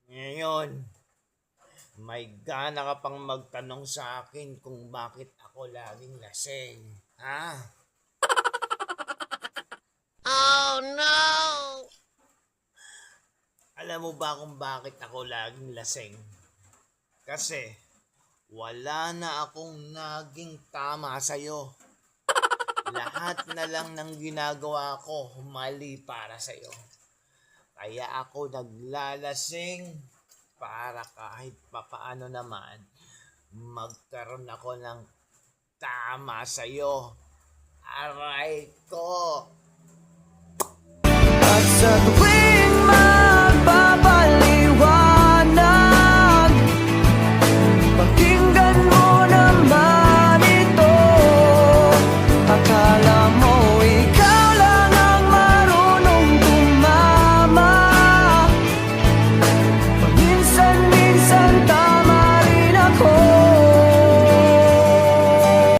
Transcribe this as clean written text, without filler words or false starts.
Ngayon, may gana ka pang magtanong sa akin kung bakit ako laging lasing. Ha? Oh no! Alam mo ba kung bakit ako laging lasing? Kasi wala na akong naging tama sa'yo. Lahat na lang ng ginagawa ko mali para sa'yo. Kaya ako naglalasing para kahit papaano naman magkaroon ako ng tama sa'yo. Aray ko!